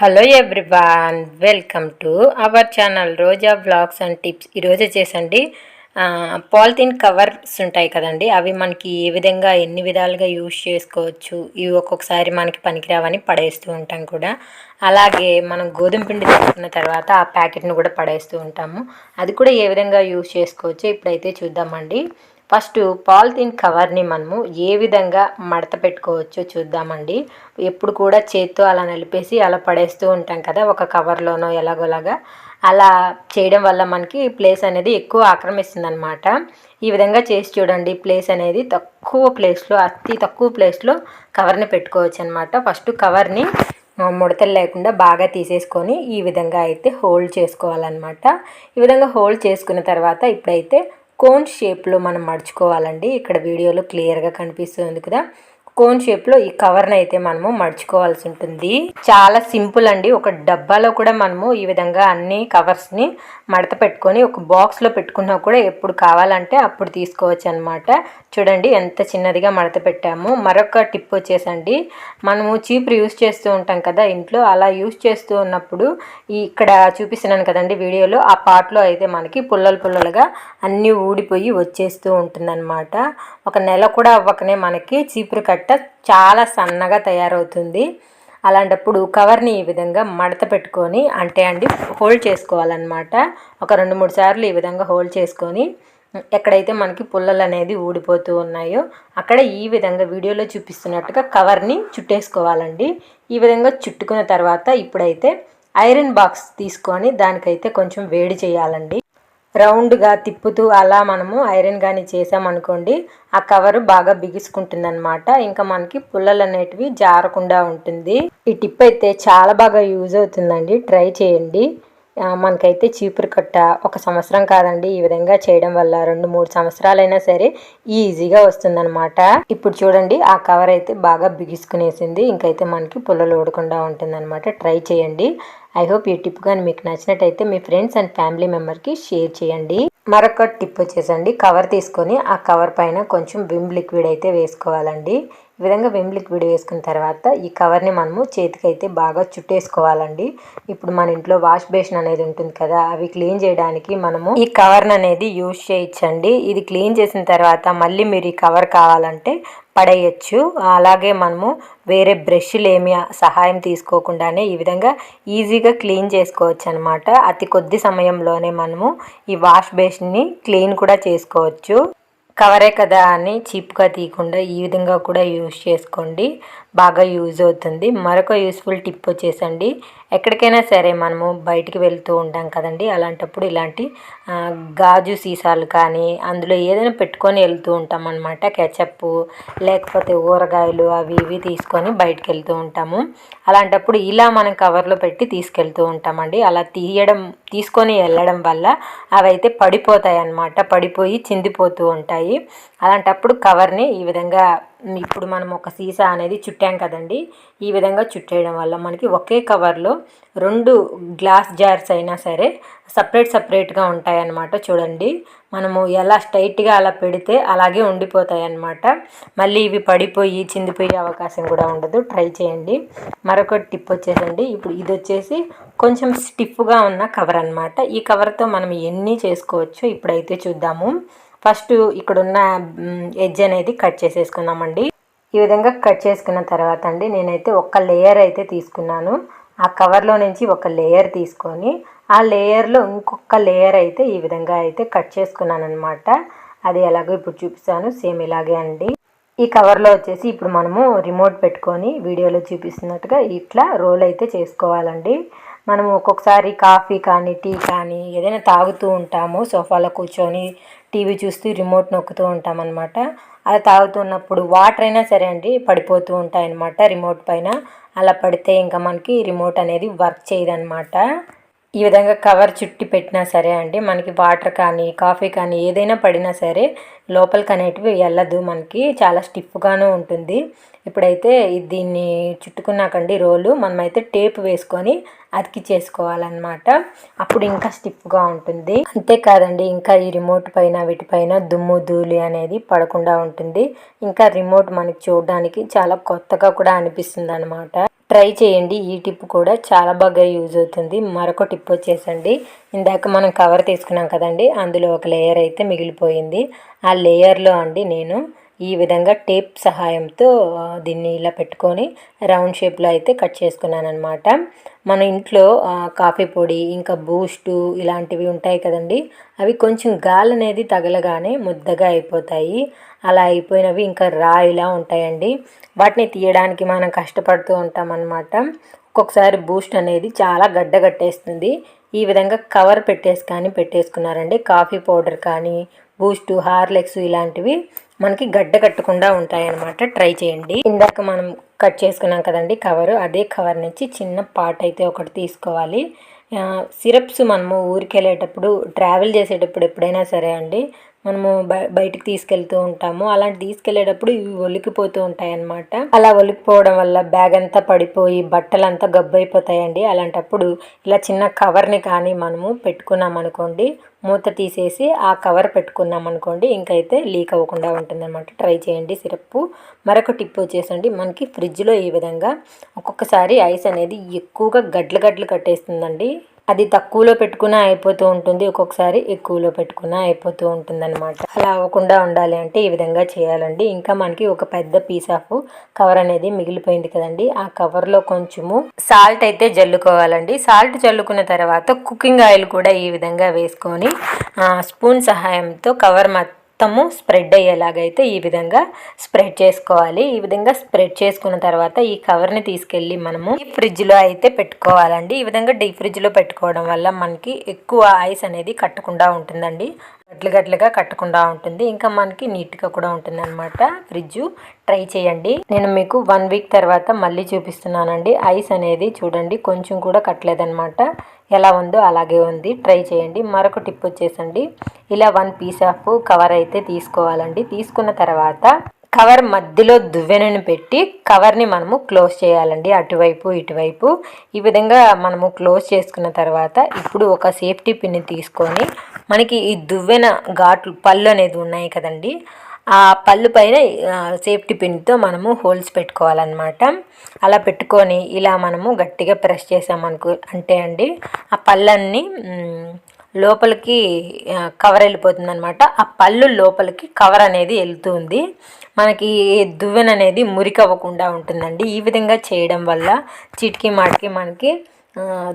Hello everyone, welcome to our channel Roja vlogs and tips. ఈరోజు వచ్చేసండి polythene covers ఉంటాయి కదండి, అవి మనకి ఏ విధంగా ఎన్ని విధాలుగా యూజ్ చేసుకోవచ్చు. ఇవి ఒక్కొక్కసారి మనకి పనికిరావని పడేస్తూ ఉంటాం కూడా. అలాగే మనం గోధుమ పిండి తీసుకున్న తర్వాత ఆ ప్యాకెట్ను కూడా పడేస్తూ ఉంటాము. అది కూడా ఏ విధంగా యూజ్ చేసుకోవచ్చు ఇప్పుడైతే చూద్దామండి. ఫస్ట్ పాలిథిన్ కవర్ని మనము ఏ విధంగా మడత పెట్టుకోవచ్చో చూద్దామండి. ఎప్పుడు కూడా చేత్తో అలా నలిపేసి అలా పడేస్తూ ఉంటాం కదా, ఒక కవర్లోనో ఎలాగోలాగా. అలా చేయడం వల్ల మనకి ప్లేస్ అనేది ఎక్కువ ఆక్రమిస్తుంది అనమాట. ఈ విధంగా చేసి చూడండి, ప్లేస్ అనేది అతి తక్కువ ప్లేస్లో కవర్ని పెట్టుకోవచ్చు అనమాట. ఫస్ట్ కవర్ని ముడతలు లేకుండా బాగా తీసేసుకొని ఈ విధంగా అయితే హోల్డ్ చేసుకోవాలన్నమాట. ఈ విధంగా హోల్డ్ చేసుకున్న తర్వాత ఇప్పుడైతే కోన్ షేప్లో మనం మడుచుకోవాలండి. ఇక్కడ వీడియోలో క్లియర్గా కనిపిస్తుంది కదా, కోన్ షేప్లో ఈ కవర్ని అయితే మనము మడుచుకోవాల్సి ఉంటుంది. చాలా సింపుల్ అండి. ఒక డబ్బాలో కూడా మనము ఈ విధంగా అన్ని కవర్స్ని మడత పెట్టుకొని ఒక బాక్స్లో పెట్టుకున్నా కూడా ఎప్పుడు కావాలంటే అప్పుడు తీసుకోవచ్చు అనమాట. చూడండి ఎంత చిన్నదిగా మడత పెట్టాము. మరొక టిప్ వచ్చేసండి, మనము చీపురు యూస్ చేస్తూ ఉంటాం కదా ఇంట్లో, అలా యూస్ చేస్తూ ఉన్నప్పుడు ఇక్కడ చూపిస్తున్నాను కదండి వీడియోలో, ఆ పార్ట్లో అయితే మనకి పుల్లలుగా అన్నీ ఊడిపోయి వచ్చేస్తూ ఉంటుందన్నమాట. ఒక నెల కూడా అవ్వకనే మనకి చీపురు కట్ట చాలా సన్నగా తయారవుతుంది. అలాంటప్పుడు కవర్ని ఈ విధంగా మడత పెట్టుకొని హోల్డ్ చేసుకోవాలన్నమాట. ఒక 2-3 సార్లు ఈ విధంగా హోల్డ్ చేసుకొని ఎక్కడైతే మనకి పుల్లలు అనేది ఊడిపోతూ ఉన్నాయో అక్కడ ఈ విధంగా వీడియోలో చూపిస్తున్నట్టుగా కవర్ని చుట్టేసుకోవాలండి. ఈ విధంగా చుట్టుకున్న తర్వాత ఇప్పుడైతే ఐరన్ బాక్స్ తీసుకొని దానికైతే కొంచెం వేడి చేయాలండి. రౌండ్గా తిప్పుతూ అలా మనము ఐరన్ కానీ చేసామనుకోండి, ఆ కవరు బాగా బిగుసుకుంటుందన్నమాట. ఇంకా మనకి పుల్లలు అనేటివి జారకుండా ఉంటుంది. ఈ టిప్ అయితే చాలా బాగా యూజ్ అవుతుందండి, ట్రై చేయండి. మనకైతే చీపురు కట్ట 1 సంవత్సరం కాదండి, ఈ విధంగా చేయడం వల్ల 2-3 సంవత్సరాలైనా సరే ఈజీగా వస్తుందన్నమాట. ఇప్పుడు చూడండి, ఆ కవర్ అయితే బాగా బిగుసుకునేసింది. ఇంకైతే మనకి పుల్లలు ఊడకుండా ఉంటుందన్నమాట. ట్రై చేయండి. ఐ హోప్ ఈ టిప్ కానీ మీకు నచ్చినట్టయితే మీ ఫ్రెండ్స్ అండ్ ఫ్యామిలీ మెంబర్కి షేర్ చేయండి. మరొక టిప్ వచ్చేసండి, కవర్ తీసుకొని ఆ కవర్ పైన కొంచెం విమ్ లిక్విడ్ అయితే వేసుకోవాలండి. ఈ విధంగా విమ్ లిక్విడ్ వేసుకున్న తర్వాత ఈ కవర్ని మనము చేతికైతే బాగా చుట్టేసుకోవాలండి. ఇప్పుడు మన ఇంట్లో వాష్ బేసిన్ అనేది ఉంటుంది కదా, అవి క్లీన్ చేయడానికి మనము ఈ కవర్ని అనేది యూజ్ చేయొచ్చండి. ఇది క్లీన్ చేసిన తర్వాత మళ్ళీ మీరు ఈ కవర్ కావాలంటే పడేయచ్చు. అలాగే మనము వేరే బ్రష్లు ఏమి సహాయం తీసుకోకుండానే ఈ విధంగా ఈజీగా క్లీన్ చేసుకోవచ్చు అనమాట. అతి కొద్ది సమయంలోనే మనము ఈ వాష్ బేసిన్ని క్లీన్ కూడా చేసుకోవచ్చు. కవరే కదా అని చీప్గా తీయకుండా ఈ విధంగా కూడా యూజ్ చేసుకోండి, బాగా యూజ్ అవుతుంది. మరొక యూస్ఫుల్ టిప్ వచ్చేసండి, ఎక్కడికైనా సరే మనము బయటికి వెళ్తూ ఉంటాం కదండి, అలాంటప్పుడు ఇలాంటి గాజు సీసాలు కానీ అందులో ఏదైనా పెట్టుకొని వెళ్తూ ఉంటాం అనమాట. కెచప్పు లేకపోతే ఊరగాయలు అవి ఇవి తీసుకొని బయటికి వెళ్తూ ఉంటాము. అలాంటప్పుడు ఇలా మనం కవర్లో పెట్టి తీసుకెళ్తూ ఉంటామండి. అలా తీసుకొని వెళ్ళడం వల్ల అవైతే పడిపోతాయి అన్నమాట, పడిపోయి చిందిపోతూ ఉంటాయి. అలాంటప్పుడు కవర్ని ఈ విధంగా, ఇప్పుడు మనం ఒక సీసా అనేది చుట్టాం కదండి, ఈ విధంగా చుట్టేయడం వల్ల మనకి ఒకే కవర్లో 2 గ్లాస్ జార్స్ అయినా సరే సపరేట్గా ఉంటాయన్నమాట. చూడండి, మనము ఎలా స్ట్రైట్గా అలా పెడితే అలాగే ఉండిపోతాయి అన్నమాట. మళ్ళీ ఇవి పడిపోయి చిందిపోయే అవకాశం కూడా ఉండదు. ట్రై చేయండి. మరొక టిప్ వచ్చేసండి, ఇప్పుడు ఇది వచ్చేసి కొంచెం స్టిఫ్గా ఉన్న కవర్ అన్నమాట. ఈ కవర్తో మనం ఎన్ని చేసుకోవచ్చు ఇప్పుడైతే చూద్దాము. ఫస్ట్ ఇక్కడున్న ఎడ్జ్ అనేది కట్ చేసేసుకుందామండి. ఈ విధంగా కట్ చేసుకున్న తర్వాత అండి, నేనైతే ఒక లేయర్ అయితే తీసుకున్నాను. ఆ కవర్లో నుంచి ఒక లేయర్ తీసుకొని ఆ లేయర్లో ఇంకొక లేయర్ అయితే ఈ విధంగా అయితే కట్ చేసుకున్నాను అనమాట. అది ఎలాగో ఇప్పుడు చూపిస్తాను, సేమ్ ఇలాగే అండి. ఈ కవర్లో వచ్చేసి ఇప్పుడు మనము రిమోట్ పెట్టుకొని వీడియోలో చూపిస్తున్నట్టుగా ఇట్లా రోల్ అయితే చేసుకోవాలండి. మనము ఒక్కొక్కసారి కాఫీ కానీ టీ కానీ ఏదైనా తాగుతూ ఉంటాము, సోఫాలో కూర్చొని టీవీ చూస్తూ రిమోట్ నొక్కుతూ ఉంటామన్నమాట. అలా తాగుతున్నప్పుడు వాటర్ అయినా సరే అండి పడిపోతూ ఉంటాయన్నమాట రిమోట్ పైన. అలా పడితే ఇంకా మనకి రిమోట్ అనేది వర్క్ చేయదన్నమాట. ఈ విధంగా కవర్ చుట్టి పెట్టినా సరే అండి, మనకి వాటర్ కానీ కాఫీ కానీ ఏదైనా పడినా సరే లోపలికి అనేటివి వెళ్ళదు, మనకి చాలా స్టిఫ్గాను ఉంటుంది. ఇప్పుడైతే దీన్ని చుట్టుకున్నాకండి రోలు, మనమైతే టేప్ వేసుకొని అతికి చేసుకోవాలన్నమాట. అప్పుడు ఇంకా స్టిఫ్గా ఉంటుంది. అంతేకాదండి, ఇంకా ఈ రిమోట్ పైన వీటిపైన దుమ్ము ధూళి అనేది పడకుండా ఉంటుంది. ఇంకా రిమోట్ మనకి చూడడానికి చాలా కొత్తగా కూడా అనిపిస్తుంది అనమాట. ట్రై చేయండి. ఈ టిప్ కూడా చాలా బాగా యూజ్ అవుతుంది. మరొక టిప్ వచ్చేసండి, ఇందాక మనం కవర్ తీసుకున్నాం కదండి, అందులో ఒక లేయర్ అయితే మిగిలిపోయింది. ఆ లేయర్లో అండి నేను ఈ విధంగా టేప్ సహాయంతో దీన్ని ఇలా పెట్టుకొని రౌండ్ షేప్లో అయితే కట్ చేసుకున్నాను అనమాట. మన ఇంట్లో కాఫీ పొడి ఇంకా బూస్టు ఇలాంటివి ఉంటాయి కదండి, అవి కొంచెం గాలి అనేది తగలగానే ముద్దగా అయిపోతాయి. అలా అయిపోయినవి ఇంకా రాయిలా ఉంటాయండి. వాటిని తీయడానికి మనం కష్టపడుతూ ఉంటాం అన్నమాట. ఒక్కొక్కసారి బూస్ట్ అనేది చాలా గడ్డ కట్టేస్తుంది. ఈ విధంగా కవర్ పెట్టేసుకున్నారండి, కాఫీ పౌడర్ కానీ బూస్టు హార్లిక్స్ ఇలాంటివి మనకి గడ్డ కట్టకుండా ఉంటాయన్నమాట. ట్రై చేయండి. ఇందాక మనం కట్ చేసుకున్నాం కదండి కవరు, అదే కవర్ నుంచి చిన్న పార్ట్ అయితే ఒకటి తీసుకోవాలి. సిరప్స్ మనము ఊరికి వెళ్ళేటప్పుడు ట్రావెల్ చేసేటప్పుడు ఎప్పుడైనా సరే అండి, మనము బయటికి తీసుకెళ్తూ ఉంటాము. అలాంటి తీసుకెళ్లేటప్పుడు ఇవి ఒలికిపోతూ ఉంటాయి అన్నమాట. అలా ఒలికిపోవడం వల్ల బ్యాగ్ అంతా పడిపోయి బట్టలంతా గబ్బు అయిపోతాయండి. అలాంటప్పుడు ఇలా చిన్న కవర్ని కానీ మనము పెట్టుకున్నాం అనుకోండి, మూత తీసేసి ఆ కవర్ పెట్టుకున్నాం అనుకోండి, ఇంకైతే లీక్ అవ్వకుండా ఉంటుంది అనమాట. ట్రై చేయండి సిరప్. మరొక టిప్ వచ్చేసండి, మనకి ఫ్రిడ్జ్లో ఈ విధంగా ఒక్కొక్కసారి ఐస్ అనేది ఎక్కువగా గడ్లు కట్టేస్తుందండి. అది తక్కువలో పెట్టుకున్నా అయిపోతూ ఉంటుంది, ఒక్కొక్కసారి ఎక్కువలో పెట్టుకున్నా అయిపోతూ ఉంటుంది అనమాట. అలా అవ్వకుండా ఉండాలి అంటే ఈ విధంగా చేయాలండి. ఇంకా మనకి ఒక పెద్ద పీస్ ఆఫ్ కవర్ అనేది మిగిలిపోయింది కదండి, ఆ కవర్లో కొంచెము సాల్ట్ అయితే జల్లుకోవాలండి. సాల్ట్ జల్లుకున్న తర్వాత కుకింగ్ ఆయిల్ కూడా ఈ విధంగా వేసుకొని స్పూన్ సహాయంతో కవర్ మొత్తము స్ప్రెడ్ అయ్యేలాగైతే ఈ విధంగా స్ప్రెడ్ చేసుకోవాలి. ఈ విధంగా స్ప్రెడ్ చేసుకున్న తర్వాత ఈ కవర్ని తీసుకెళ్ళి మనము డీప్ ఫ్రిడ్జ్లో అయితే పెట్టుకోవాలండి. ఈ విధంగా డీప్ ఫ్రిడ్జ్లో పెట్టుకోవడం వల్ల మనకి ఎక్కువ ఐస్ అనేది కట్టకుండా ఉంటుందండి, గట్లుగా కట్టకుండా ఉంటుంది. ఇంకా మనకి నీట్గా కూడా ఉంటుంది అనమాట ఫ్రిడ్జ్. ట్రై చేయండి. నేను మీకు 1 వీక్ తర్వాత మళ్ళీ చూపిస్తున్నానండి. ఐస్ అనేది చూడండి కొంచెం కూడా కట్టలేదనమాట, ఎలా ఉందో అలాగే ఉంది. ట్రై చేయండి. మరొక టిప్ వచ్చేసండి, ఇలా 1 పీస్ ఆఫ్ కవర్ అయితే తీసుకోవాలండి. తీసుకున్న తర్వాత కవర్ మధ్యలో దువ్వెనని పెట్టి కవర్ని మనము క్లోజ్ చేయాలండి, అటువైపు ఇటువైపు. ఈ విధంగా మనము క్లోజ్ చేసుకున్న తర్వాత ఇప్పుడు ఒక సేఫ్టీ పిన్ని తీసుకొని మనకి ఈ దువ్వెన ఘాట్లు పళ్ళు అనేది ఉన్నాయి కదండి, ఆ పళ్ళు పైన సేఫ్టీ పిన్తో మనము హోల్స్ పెట్టుకోవాలన్నమాట. అలా పెట్టుకొని ఇలా మనము గట్టిగా ప్రెస్ చేసామనుకో అంటే అండి, ఆ పళ్ళన్నీ లోపలికి కవర్ వెళ్ళిపోతుంది అనమాట. ఆ పళ్ళు లోపలికి కవర్ అనేది వెళ్తుంది, మనకి దువ్వెన అనేది మురికవ్వకుండా ఉంటుందండి. ఈ విధంగా చేయడం వల్ల చిటికి మాటికి మనకి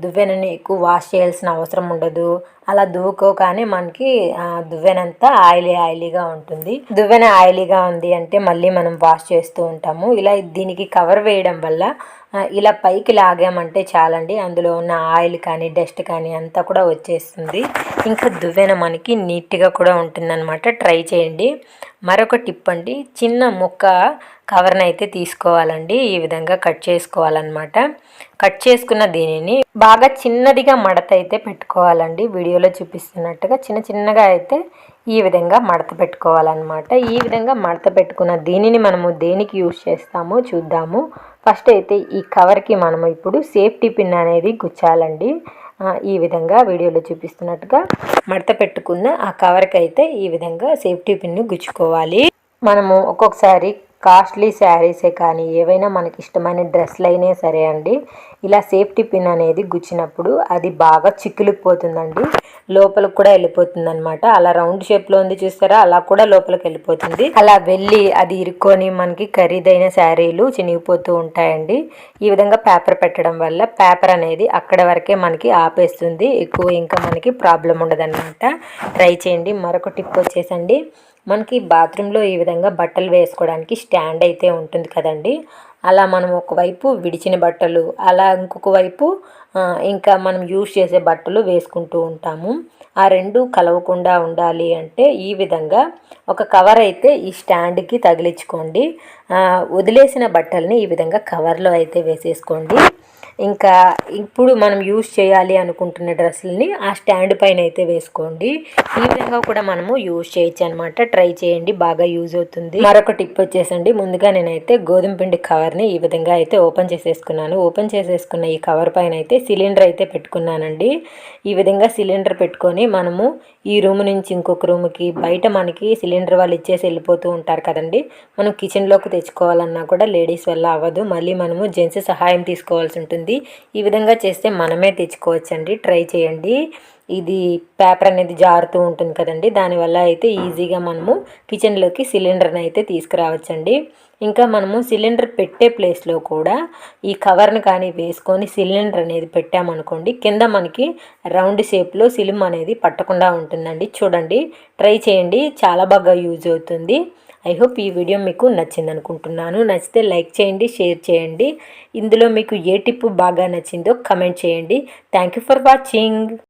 దువ్వెనని ఎక్కువ వాష్ చేయాల్సిన అవసరం ఉండదు. అలా దువ్వుకోగానే మనకి దువ్వెనంతా ఆయిలీగా ఉంటుంది. దువ్వెన ఆయిలీగా ఉంది అంటే మళ్ళీ మనం వాష్ చేస్తూ ఉంటాము. ఇలా దీనికి కవర్ వేయడం వల్ల ఇలా పైకి లాగామంటే చాలండి, అందులో ఉన్న ఆయిల్ కానీ డస్ట్ కానీ అంతా కూడా వచ్చేస్తుంది. ఇంకా దువ్వెన మనకి నీట్గా కూడా ఉంటుందన్నమాట. ట్రై చేయండి. మరొక టిప్ అండి, చిన్న ముక్క కవర్ని అయితే తీసుకోవాలండి, ఈ విధంగా కట్ చేసుకోవాలన్నమాట. కట్ చేసుకున్న దీనిని బాగా చిన్నదిగా మడత అయితే పెట్టుకోవాలండి. వీడియోలో చూపిస్తున్నట్టుగా చిన్నగా అయితే ఈ విధంగా మడత పెట్టుకోవాలన్నమాట. ఈ విధంగా మడత పెట్టుకున్న దీనిని మనము దేనికి యూజ్ చేస్తామో చూద్దాము. ఫస్ట్ అయితే ఈ కవర్కి మనము ఇప్పుడు సేఫ్టీ పిన్ అనేది గుచ్చాలండి. ఈ విధంగా వీడియోలో చూపిస్తున్నట్టుగా మడత పెట్టుకున్న ఆ కవర్కి అయితే ఈ విధంగా సేఫ్టీ పిన్ను గుచ్చుకోవాలి. మనము ఒక్కొక్కసారి కాస్ట్లీ శారీసే కానీ ఏవైనా మనకి ఇష్టమైన డ్రెస్లు అయినా సరే అండి, ఇలా సేఫ్టీ పిన్ అనేది గుచ్చినప్పుడు అది బాగా చిక్కులిపోతుందండి, లోపలికి కూడా వెళ్ళిపోతుంది అనమాట. అలా రౌండ్ షేప్లో ఉంది చూస్తారా, అలా కూడా లోపలికి వెళ్ళిపోతుంది. అలా వెళ్ళి అది ఇరుక్కొని మనకి ఖరీదైన శారీలు చినిగిపోతూ ఉంటాయండి. ఈ విధంగా పేపర్ పెట్టడం వల్ల పేపర్ అనేది అక్కడ వరకే మనకి ఆపేస్తుంది, ఎక్కువ ఇంకా మనకి ప్రాబ్లం ఉండదన్నమాట. ట్రై చేయండి. మరొక టిప్ వచ్చేసండి, మనకి బాత్రూంలో ఈ విధంగా బట్టలు వేసుకోవడానికి స్టాండ్ అయితే ఉంటుంది కదండి, అలా మనం ఒకవైపు విడిచిన బట్టలు, అలా ఇంకొక వైపు ఇంకా మనం యూజ్ చేసే బట్టలు వేసుకుంటూ ఉంటాము. ఆ రెండు కలవకుండా ఉండాలి అంటే ఈ విధంగా ఒక కవర్ అయితే ఈ స్టాండ్కి తగిలించుకోండి. వదిలేసిన బట్టల్ని ఈ విధంగా కవర్లో అయితే వేసేసుకోండి. ఇంకా ఇప్పుడు మనం యూస్ చేయాలి అనుకుంటున్న డ్రెస్సులని ఆ స్టాండ్ పైన అయితే వేసుకోండి. ఈ విధంగా కూడా మనము యూస్ చేయొచ్చు అనమాట. ట్రై చేయండి, బాగా యూజ్ అవుతుంది. మరొక టిప్ వచ్చేసండి, ముందుగా నేనైతే గోధుమ పిండి కవర్ని ఈ విధంగా అయితే ఓపెన్ చేసేసుకున్నాను. ఓపెన్ చేసేసుకున్న ఈ కవర్ పైన అయితే సిలిండర్ అయితే పెట్టుకున్నానండి. ఈ విధంగా సిలిండర్ పెట్టుకొని మనము ఈ రూమ్ నుంచి ఇంకొక రూమ్కి, బయట మనకి సిలిండర్ వాళ్ళు ఇచ్చేసి వెళ్ళిపోతూ ఉంటారు కదండి. మనం కిచెన్లోకి తెచ్చుకోవాలన్నా కూడా లేడీస్ వల్ల అవ్వదు, మళ్ళీ మనము జెంట్స్ సహాయం తీసుకోవాల్సి ఉంటుంది. ఈ విధంగా చేస్తే మనమే తెచ్చుకోవచ్చండి. ట్రై చేయండి. ఇది పేపర్ అనేది జారుతూ ఉంటుంది కదండి, దానివల్ల అయితే ఈజీగా మనము కిచెన్లోకి సిలిండర్ని అయితే తీసుకురావచ్చండి. ఇంకా మనము సిలిండర్ పెట్టే ప్లేస్లో కూడా ఈ కవర్ని కానీ వేసుకొని సిలిండర్ అనేది పెట్టామనుకోండి, కింద మనకి రౌండ్ షేప్లో సిలిం అనేది పట్టకుండా ఉంటుందండి. చూడండి, ట్రై చేయండి, చాలా బాగా యూజ్ అవుతుంది. ఐ హోప్ ఈ వీడియో మీకు నచ్చింది అనుకుంటున్నాను. నచ్చితే లైక్ చేయండి, షేర్ చేయండి. ఇందులో మీకు ఏ టిప్ బాగా నచ్చిందో కమెంట్ చేయండి. Thank you for watching.